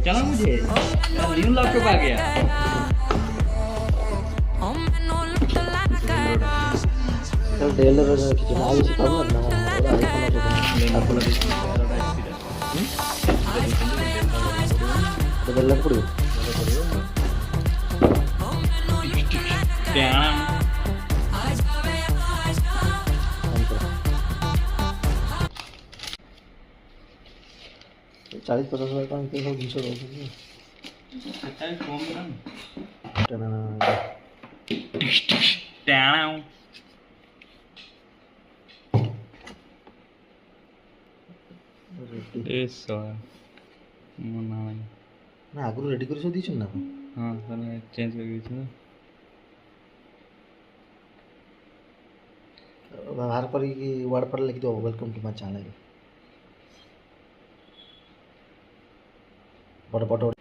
चला मुझे new laptop आ गया। चल टेलर किसी नाल से काम ना और आईफोन को बदलना पड़ेगा। चालीस 50 हज़ार का सब 200 ना आगु रेडी कर दी ना हाँ चेंज कर बाहर पर वार्ड पर लिख दो वेलकम टू माय चैनल बड़ बड़